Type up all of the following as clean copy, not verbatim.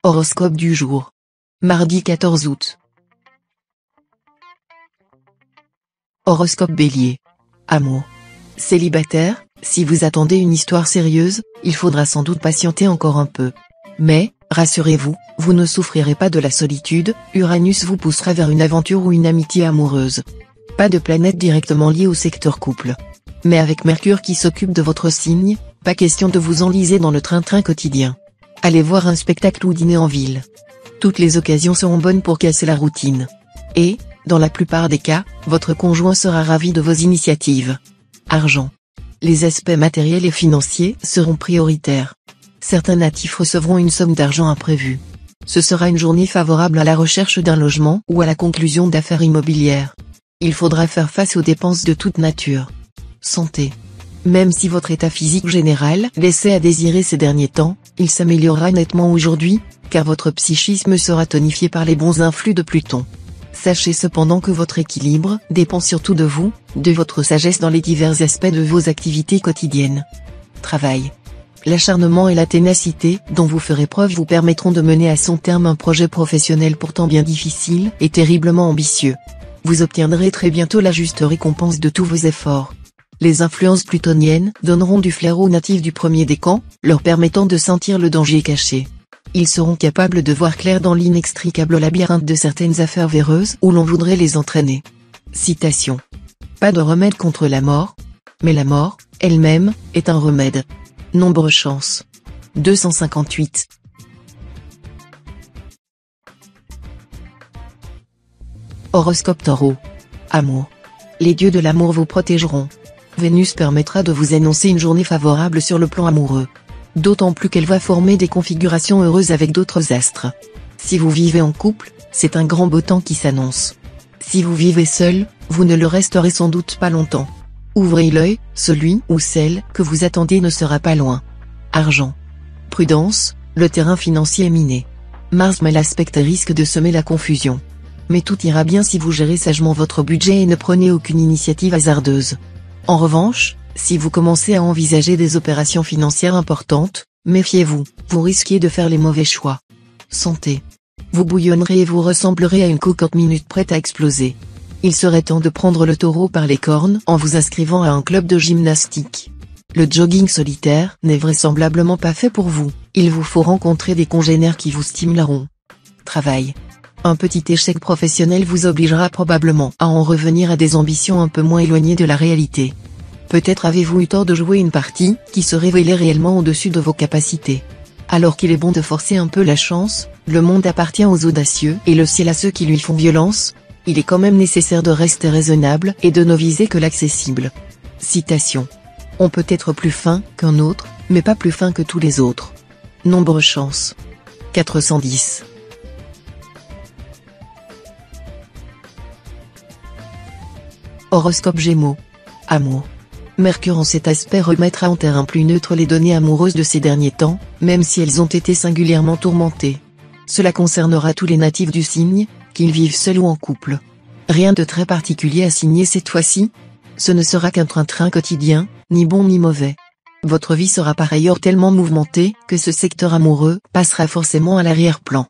Horoscope du jour. Mardi 14 août. Horoscope Bélier. Amour. Célibataire, si vous attendez une histoire sérieuse, il faudra sans doute patienter encore un peu. Mais, rassurez-vous, vous ne souffrirez pas de la solitude, Uranus vous poussera vers une aventure ou une amitié amoureuse. Pas de planète directement liée au secteur couple. Mais avec Mercure qui s'occupe de votre signe, pas question de vous enliser dans le train-train quotidien. Allez voir un spectacle ou dîner en ville. Toutes les occasions seront bonnes pour casser la routine. Et, dans la plupart des cas, votre conjoint sera ravi de vos initiatives. Argent. Les aspects matériels et financiers seront prioritaires. Certains natifs recevront une somme d'argent imprévue. Ce sera une journée favorable à la recherche d'un logement ou à la conclusion d'affaires immobilières. Il faudra faire face aux dépenses de toute nature. Santé. Même si votre état physique général laissait à désirer ces derniers temps, il s'améliorera nettement aujourd'hui, car votre psychisme sera tonifié par les bons influx de Pluton. Sachez cependant que votre équilibre dépend surtout de vous, de votre sagesse dans les divers aspects de vos activités quotidiennes. Travail. L'acharnement et la ténacité dont vous ferez preuve vous permettront de mener à son terme un projet professionnel pourtant bien difficile et terriblement ambitieux. Vous obtiendrez très bientôt la juste récompense de tous vos efforts. Les influences plutoniennes donneront du flair aux natifs du premier décan, leur permettant de sentir le danger caché. Ils seront capables de voir clair dans l'inextricable labyrinthe de certaines affaires véreuses où l'on voudrait les entraîner. Citation. Pas de remède contre la mort, mais la mort, elle-même, est un remède. Nombre chance. 258. Horoscope Taureau. Amour. Les dieux de l'amour vous protégeront. Vénus permettra de vous annoncer une journée favorable sur le plan amoureux. D'autant plus qu'elle va former des configurations heureuses avec d'autres astres. Si vous vivez en couple, c'est un grand beau temps qui s'annonce. Si vous vivez seul, vous ne le resterez sans doute pas longtemps. Ouvrez l'œil, celui ou celle que vous attendez ne sera pas loin. Argent. Prudence, le terrain financier est miné. Mars mal aspecte risque de semer la confusion. Mais tout ira bien si vous gérez sagement votre budget et ne prenez aucune initiative hasardeuse. En revanche, si vous commencez à envisager des opérations financières importantes, méfiez-vous, vous risquez de faire les mauvais choix. Santé. Vous bouillonnerez et vous ressemblerez à une cocotte minute prête à exploser. Il serait temps de prendre le taureau par les cornes en vous inscrivant à un club de gymnastique. Le jogging solitaire n'est vraisemblablement pas fait pour vous, il vous faut rencontrer des congénères qui vous stimuleront. Travail. Un petit échec professionnel vous obligera probablement à en revenir à des ambitions un peu moins éloignées de la réalité. Peut-être avez-vous eu tort de jouer une partie qui se révélait réellement au-dessus de vos capacités. Alors qu'il est bon de forcer un peu la chance, le monde appartient aux audacieux et le ciel à ceux qui lui font violence, il est quand même nécessaire de rester raisonnable et de ne viser que l'accessible. Citation. On peut être plus fin qu'un autre, mais pas plus fin que tous les autres. Nombre chance. 410. Horoscope Gémeaux. Amour. Mercure en cet aspect remettra en terrain plus neutre les données amoureuses de ces derniers temps, même si elles ont été singulièrement tourmentées. Cela concernera tous les natifs du signe, qu'ils vivent seuls ou en couple. Rien de très particulier à signer cette fois-ci. Ce ne sera qu'un train-train quotidien, ni bon ni mauvais. Votre vie sera par ailleurs tellement mouvementée que ce secteur amoureux passera forcément à l'arrière-plan.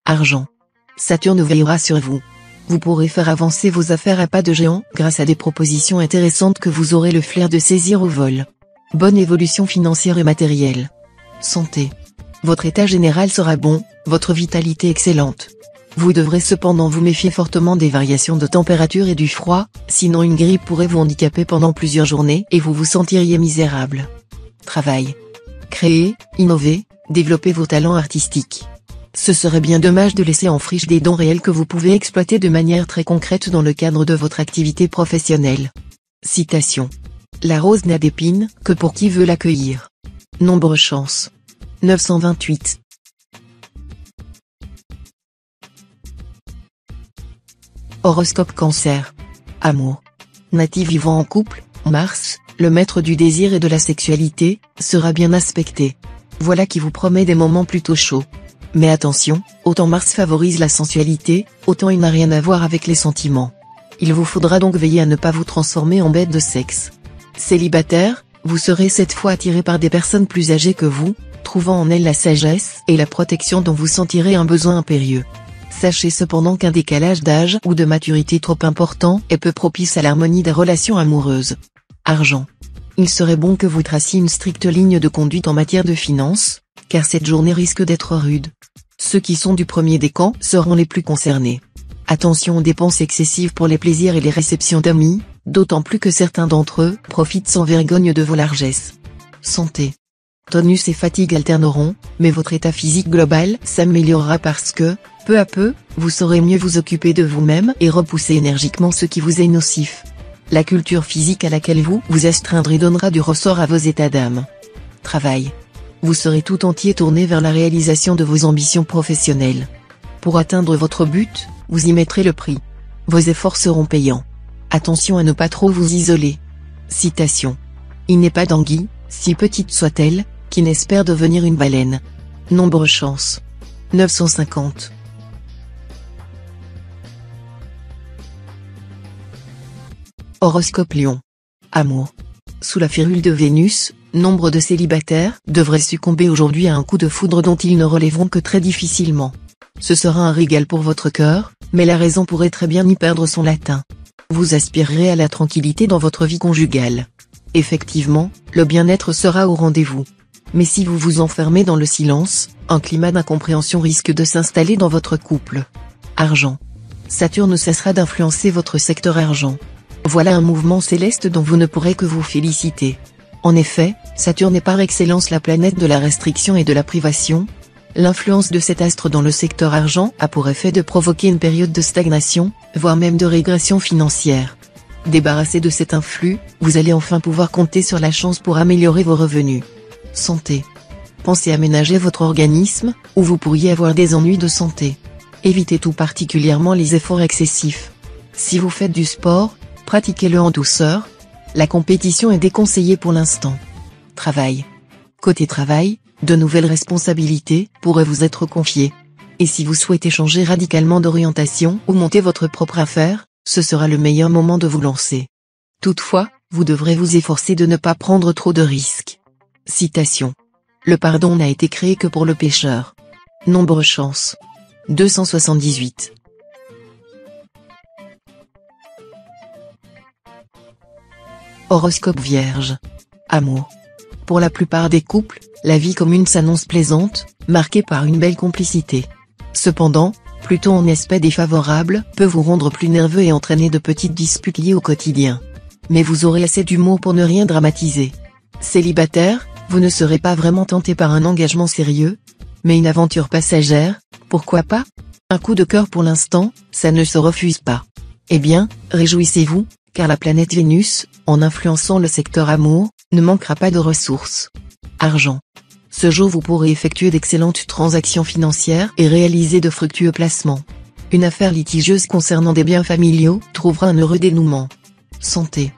Argent. Saturne veillera sur vous. Vous pourrez faire avancer vos affaires à pas de géant grâce à des propositions intéressantes que vous aurez le flair de saisir au vol. Bonne évolution financière et matérielle. Santé. Votre état général sera bon, votre vitalité excellente. Vous devrez cependant vous méfier fortement des variations de température et du froid, sinon une grippe pourrait vous handicaper pendant plusieurs journées et vous vous sentiriez misérable. Travail. Créer, innover, développer vos talents artistiques. Ce serait bien dommage de laisser en friche des dons réels que vous pouvez exploiter de manière très concrète dans le cadre de votre activité professionnelle. Citation. La rose n'a d'épines que pour qui veut l'accueillir. Nombre chance. 928. Horoscope Cancer. Amour. Natif vivant en couple, Mars, le maître du désir et de la sexualité, sera bien aspecté. Voilà qui vous promet des moments plutôt chauds. Mais attention, autant Mars favorise la sensualité, autant il n'a rien à voir avec les sentiments. Il vous faudra donc veiller à ne pas vous transformer en bête de sexe. Célibataire, vous serez cette fois attiré par des personnes plus âgées que vous, trouvant en elle la sagesse et la protection dont vous sentirez un besoin impérieux. Sachez cependant qu'un décalage d'âge ou de maturité trop important est peu propice à l'harmonie des relations amoureuses. Argent. Il serait bon que vous traciez une stricte ligne de conduite en matière de finances, car cette journée risque d'être rude. Ceux qui sont du premier décan seront les plus concernés. Attention aux dépenses excessives pour les plaisirs et les réceptions d'amis, d'autant plus que certains d'entre eux profitent sans vergogne de vos largesses. Santé. Tonus et fatigue alterneront, mais votre état physique global s'améliorera parce que, peu à peu, vous saurez mieux vous occuper de vous-même et repousser énergiquement ce qui vous est nocif. La culture physique à laquelle vous vous astreindrez donnera du ressort à vos états d'âme. Travail. Vous serez tout entier tourné vers la réalisation de vos ambitions professionnelles. Pour atteindre votre but, vous y mettrez le prix. Vos efforts seront payants. Attention à ne pas trop vous isoler. Citation. Il n'est pas d'anguille, si petite soit-elle, qui n'espère devenir une baleine. Nombre chance. 950. Horoscope Lion. Amour. Sous la férule de Vénus, nombre de célibataires devraient succomber aujourd'hui à un coup de foudre dont ils ne relèveront que très difficilement. Ce sera un régal pour votre cœur, mais la raison pourrait très bien y perdre son latin. Vous aspirerez à la tranquillité dans votre vie conjugale. Effectivement, le bien-être sera au rendez-vous. Mais si vous vous enfermez dans le silence, un climat d'incompréhension risque de s'installer dans votre couple. Argent. Saturne cessera d'influencer votre secteur argent. Voilà un mouvement céleste dont vous ne pourrez que vous féliciter. En effet, Saturne est par excellence la planète de la restriction et de la privation. L'influence de cet astre dans le secteur argent a pour effet de provoquer une période de stagnation, voire même de régression financière. Débarrassé de cet influx, vous allez enfin pouvoir compter sur la chance pour améliorer vos revenus. Santé. Pensez à ménager votre organisme, ou vous pourriez avoir des ennuis de santé. Évitez tout particulièrement les efforts excessifs. Si vous faites du sport, pratiquez-le en douceur. La compétition est déconseillée pour l'instant. Travail. Côté travail, de nouvelles responsabilités pourraient vous être confiées. Et si vous souhaitez changer radicalement d'orientation ou monter votre propre affaire, ce sera le meilleur moment de vous lancer. Toutefois, vous devrez vous efforcer de ne pas prendre trop de risques. Citation. Le pardon n'a été créé que pour le pécheur. Nombre chance. 278. Horoscope Vierge. Amour. Pour la plupart des couples, la vie commune s'annonce plaisante, marquée par une belle complicité. Cependant, Pluton en aspect défavorable peut vous rendre plus nerveux et entraîner de petites disputes liées au quotidien. Mais vous aurez assez d'humour pour ne rien dramatiser. Célibataire, vous ne serez pas vraiment tenté par un engagement sérieux, mais une aventure passagère, pourquoi pas? Un coup de cœur pour l'instant, ça ne se refuse pas. Eh bien, réjouissez-vous, car la planète Vénus, en influençant le secteur amour, ne manquera pas de ressources. Argent. Ce jour vous pourrez effectuer d'excellentes transactions financières et réaliser de fructueux placements. Une affaire litigieuse concernant des biens familiaux trouvera un heureux dénouement. Santé.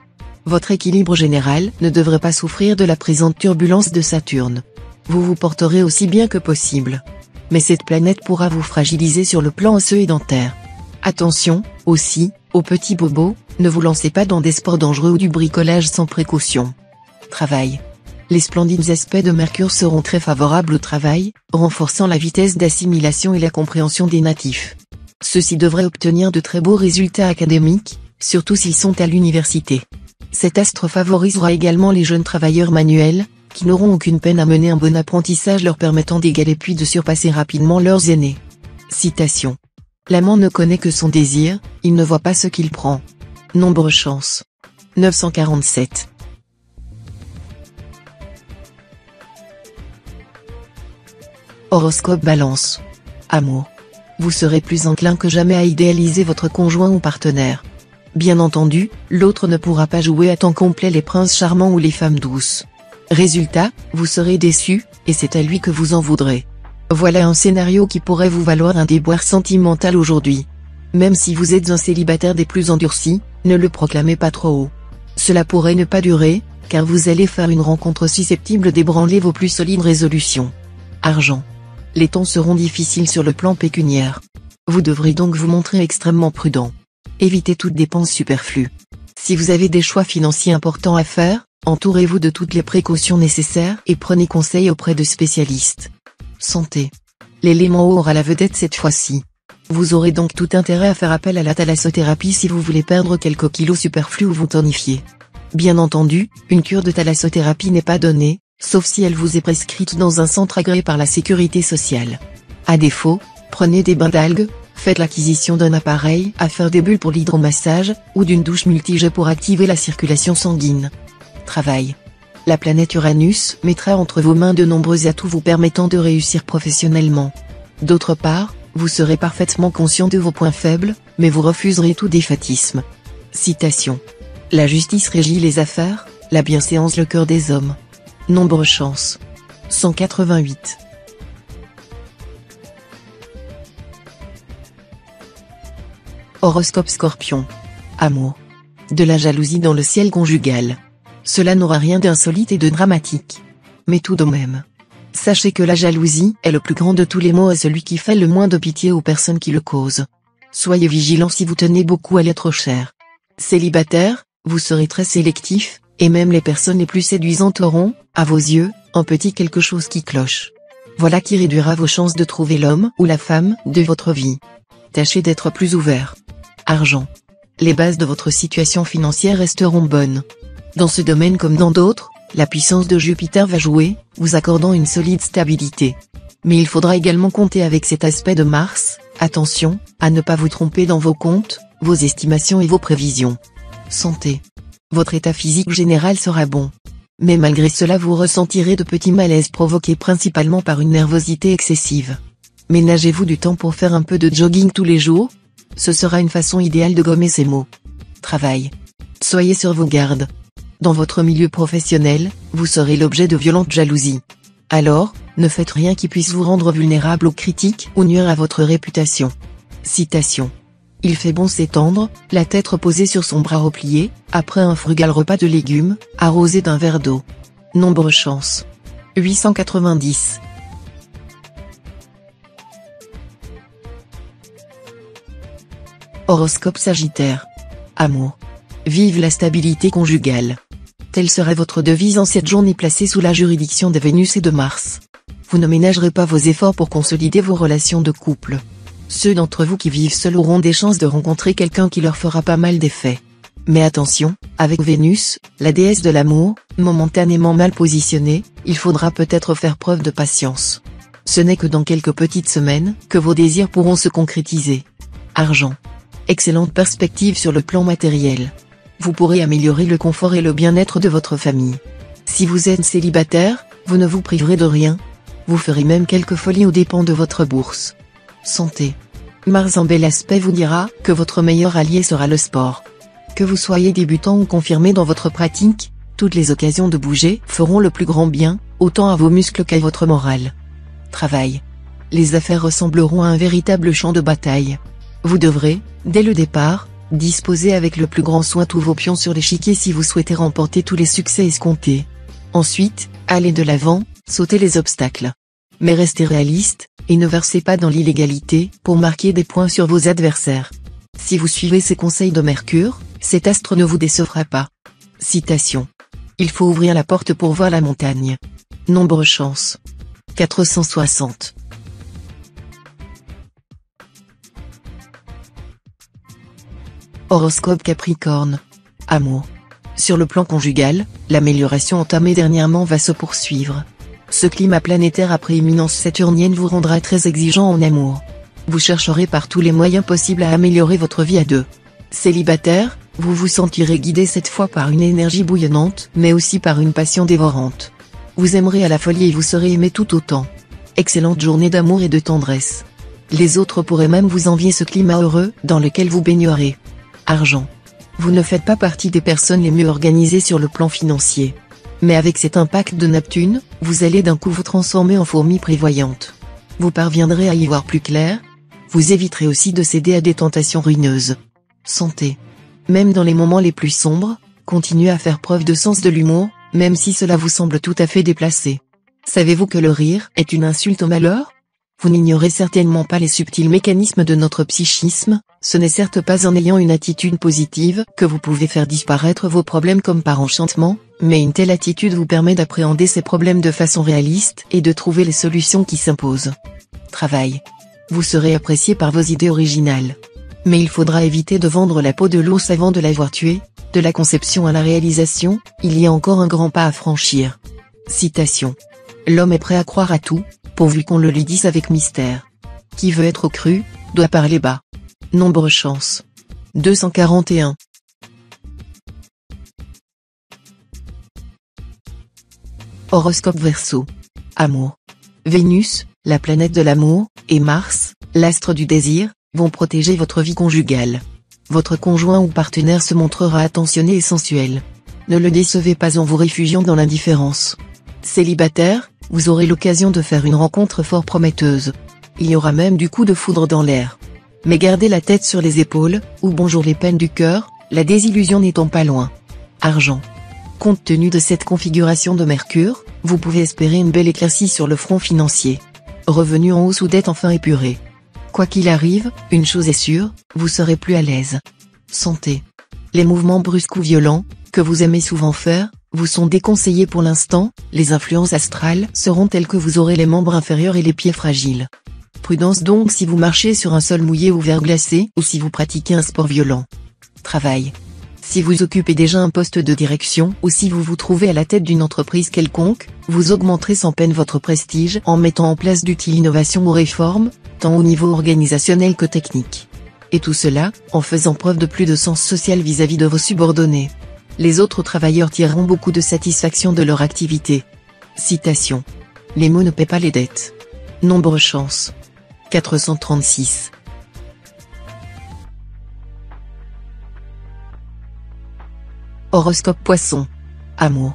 Votre équilibre général ne devrait pas souffrir de la présente turbulence de Saturne. Vous vous porterez aussi bien que possible. Mais cette planète pourra vous fragiliser sur le plan osseux et dentaire. Attention, aussi, aux petits bobos, ne vous lancez pas dans des sports dangereux ou du bricolage sans précaution. Travail. Les splendides aspects de Mercure seront très favorables au travail, renforçant la vitesse d'assimilation et la compréhension des natifs. Ceux-ci devraient obtenir de très beaux résultats académiques, surtout s'ils sont à l'université. Cet astre favorisera également les jeunes travailleurs manuels, qui n'auront aucune peine à mener un bon apprentissage leur permettant d'égaler puis de surpasser rapidement leurs aînés. Citation. L'amant ne connaît que son désir, il ne voit pas ce qu'il prend. Nombre chance. 947. Horoscope Balance. Amour. Vous serez plus enclin que jamais à idéaliser votre conjoint ou partenaire. Bien entendu, l'autre ne pourra pas jouer à temps complet les princes charmants ou les femmes douces. Résultat, vous serez déçu, et c'est à lui que vous en voudrez. Voilà un scénario qui pourrait vous valoir un déboire sentimental aujourd'hui. Même si vous êtes un célibataire des plus endurcis, ne le proclamez pas trop haut. Cela pourrait ne pas durer, car vous allez faire une rencontre susceptible d'ébranler vos plus solides résolutions. Argent. Les temps seront difficiles sur le plan pécuniaire. Vous devrez donc vous montrer extrêmement prudent. Évitez toute dépense superflue. Si vous avez des choix financiers importants à faire, entourez-vous de toutes les précautions nécessaires et prenez conseil auprès de spécialistes. Santé. L'élément eau aura la vedette cette fois-ci. Vous aurez donc tout intérêt à faire appel à la thalassothérapie si vous voulez perdre quelques kilos superflus ou vous tonifier. Bien entendu, une cure de thalassothérapie n'est pas donnée, sauf si elle vous est prescrite dans un centre agréé par la sécurité sociale. À défaut, prenez des bains d'algues, faites l'acquisition d'un appareil à faire des bulles pour l'hydromassage, ou d'une douche multijet pour activer la circulation sanguine. Travail. La planète Uranus mettra entre vos mains de nombreux atouts vous permettant de réussir professionnellement. D'autre part, vous serez parfaitement conscient de vos points faibles, mais vous refuserez tout défaitisme. Citation. La justice régit les affaires, la bienséance le cœur des hommes. Nombre chance. 188. Horoscope Scorpion. Amour. De la jalousie dans le ciel conjugal. Cela n'aura rien d'insolite et de dramatique. Mais tout de même. Sachez que la jalousie est le plus grand de tous les maux et celui qui fait le moins de pitié aux personnes qui le causent. Soyez vigilants si vous tenez beaucoup à l'être cher. Célibataire, vous serez très sélectif, et même les personnes les plus séduisantes auront, à vos yeux, un petit quelque chose qui cloche. Voilà qui réduira vos chances de trouver l'homme ou la femme de votre vie. Tâchez d'être plus ouvert. Argent. Les bases de votre situation financière resteront bonnes. Dans ce domaine comme dans d'autres, la puissance de Jupiter va jouer, vous accordant une solide stabilité. Mais il faudra également compter avec cet aspect de Mars, attention, à ne pas vous tromper dans vos comptes, vos estimations et vos prévisions. Santé. Votre état physique général sera bon. Mais malgré cela vous ressentirez de petits malaises provoqués principalement par une nervosité excessive. Ménagez-vous du temps pour faire un peu de jogging tous les jours. Ce sera une façon idéale de gommer ces maux. Travail. Soyez sur vos gardes. Dans votre milieu professionnel, vous serez l'objet de violentes jalousies. Alors, ne faites rien qui puisse vous rendre vulnérable aux critiques ou nuire à votre réputation. Citation. Il fait bon s'étendre, la tête reposée sur son bras replié, après un frugal repas de légumes, arrosé d'un verre d'eau. Nombre chance. 890. Horoscope Sagittaire. Amour. Vive la stabilité conjugale. Telle serait votre devise en cette journée placée sous la juridiction de Vénus et de Mars. Vous ne ménagerez pas vos efforts pour consolider vos relations de couple. Ceux d'entre vous qui vivent seuls auront des chances de rencontrer quelqu'un qui leur fera pas mal d'effets. Mais attention, avec Vénus, la déesse de l'amour, momentanément mal positionnée, il faudra peut-être faire preuve de patience. Ce n'est que dans quelques petites semaines que vos désirs pourront se concrétiser. Argent. Excellente perspective sur le plan matériel. Vous pourrez améliorer le confort et le bien-être de votre famille. Si vous êtes célibataire, vous ne vous priverez de rien. Vous ferez même quelques folies aux dépens de votre bourse. Santé. Mars en bel aspect vous dira que votre meilleur allié sera le sport. Que vous soyez débutant ou confirmé dans votre pratique, toutes les occasions de bouger feront le plus grand bien, autant à vos muscles qu'à votre morale. Travail. Les affaires ressembleront à un véritable champ de bataille. Vous devrez, dès le départ, disposez avec le plus grand soin tous vos pions sur l'échiquier si vous souhaitez remporter tous les succès escomptés. Ensuite, allez de l'avant, sautez les obstacles. Mais restez réaliste, et ne versez pas dans l'illégalité pour marquer des points sur vos adversaires. Si vous suivez ces conseils de Mercure, cet astre ne vous décevra pas. Citation. Il faut ouvrir la porte pour voir la montagne. Nombre chance. 460. Horoscope Capricorne. Amour. Sur le plan conjugal, l'amélioration entamée dernièrement va se poursuivre. Ce climat planétaire à prééminence saturnienne vous rendra très exigeant en amour. Vous chercherez par tous les moyens possibles à améliorer votre vie à deux. Célibataire, vous vous sentirez guidé cette fois par une énergie bouillonnante, mais aussi par une passion dévorante. Vous aimerez à la folie et vous serez aimé tout autant. Excellente journée d'amour et de tendresse. Les autres pourraient même vous envier ce climat heureux dans lequel vous baignerez. Argent. Vous ne faites pas partie des personnes les mieux organisées sur le plan financier. Mais avec cet impact de Neptune, vous allez d'un coup vous transformer en fourmi prévoyante. Vous parviendrez à y voir plus clair. Vous éviterez aussi de céder à des tentations ruineuses. Santé. Même dans les moments les plus sombres, continuez à faire preuve de sens de l'humour, même si cela vous semble tout à fait déplacé. Savez-vous que le rire est une insulte au malheur ? Vous n'ignorez certainement pas les subtils mécanismes de notre psychisme, ce n'est certes pas en ayant une attitude positive que vous pouvez faire disparaître vos problèmes comme par enchantement, mais une telle attitude vous permet d'appréhender ces problèmes de façon réaliste et de trouver les solutions qui s'imposent. Travail. Vous serez apprécié par vos idées originales. Mais il faudra éviter de vendre la peau de l'ours avant de l'avoir tué, de la conception à la réalisation, il y a encore un grand pas à franchir. Citation. L'homme est prêt à croire à tout, pourvu qu'on le lui dise avec mystère. Qui veut être cru, doit parler bas. Nombre chance. 241. Horoscope Verseau. Amour. Vénus, la planète de l'amour, et Mars, l'astre du désir, vont protéger votre vie conjugale. Votre conjoint ou partenaire se montrera attentionné et sensuel. Ne le décevez pas en vous réfugiant dans l'indifférence. Célibataire, vous aurez l'occasion de faire une rencontre fort prometteuse. Il y aura même du coup de foudre dans l'air. Mais gardez la tête sur les épaules, ou bonjour les peines du cœur, la désillusion n'étant pas loin. Argent. Compte tenu de cette configuration de Mercure, vous pouvez espérer une belle éclaircie sur le front financier. Revenus en hausse ou dette enfin épurée. Quoi qu'il arrive, une chose est sûre, vous serez plus à l'aise. Santé. Les mouvements brusques ou violents, que vous aimez souvent faire, vous sont déconseillés pour l'instant, les influences astrales seront telles que vous aurez les membres inférieurs et les pieds fragiles. Prudence donc si vous marchez sur un sol mouillé ou verglacé, ou si vous pratiquez un sport violent. Travail. Si vous occupez déjà un poste de direction, ou si vous vous trouvez à la tête d'une entreprise quelconque, vous augmenterez sans peine votre prestige en mettant en place d'utiles innovations ou réformes, tant au niveau organisationnel que technique. Et tout cela, en faisant preuve de plus de sens social vis-à-vis de vos subordonnés. Les autres travailleurs tireront beaucoup de satisfaction de leur activité. Citation. Les mots ne paient pas les dettes. Nombre chance. 436. Horoscope Poisson. Amour.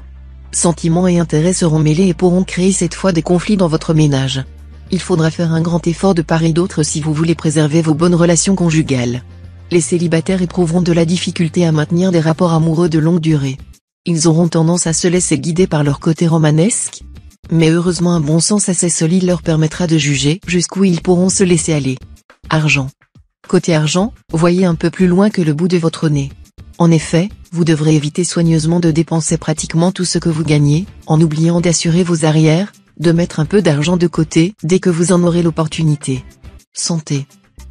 Sentiments et intérêts seront mêlés et pourront créer cette fois des conflits dans votre ménage. Il faudra faire un grand effort de part et d'autre si vous voulez préserver vos bonnes relations conjugales. Les célibataires éprouveront de la difficulté à maintenir des rapports amoureux de longue durée. Ils auront tendance à se laisser guider par leur côté romanesque. Mais heureusement un bon sens assez solide leur permettra de juger jusqu'où ils pourront se laisser aller. Argent. Côté argent, voyez un peu plus loin que le bout de votre nez. En effet, vous devrez éviter soigneusement de dépenser pratiquement tout ce que vous gagnez, en oubliant d'assurer vos arrières, de mettre un peu d'argent de côté dès que vous en aurez l'opportunité. Santé.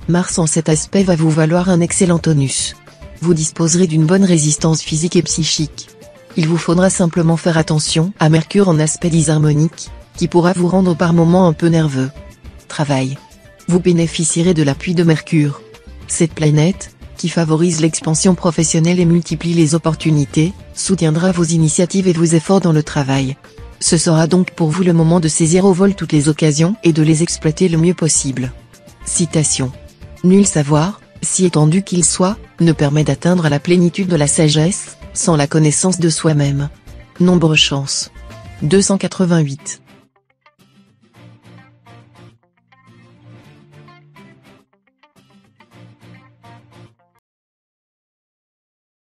Mars en cet aspect va vous valoir un excellent tonus. Vous disposerez d'une bonne résistance physique et psychique. Il vous faudra simplement faire attention à Mercure en aspect disharmonique, qui pourra vous rendre par moments un peu nerveux. Travail. Vous bénéficierez de l'appui de Mercure. Cette planète, qui favorise l'expansion professionnelle et multiplie les opportunités, soutiendra vos initiatives et vos efforts dans le travail. Ce sera donc pour vous le moment de saisir au vol toutes les occasions et de les exploiter le mieux possible. Citation. Nul savoir, si étendu qu'il soit, ne permet d'atteindre la plénitude de la sagesse, sans la connaissance de soi-même. Nombre chance. 288.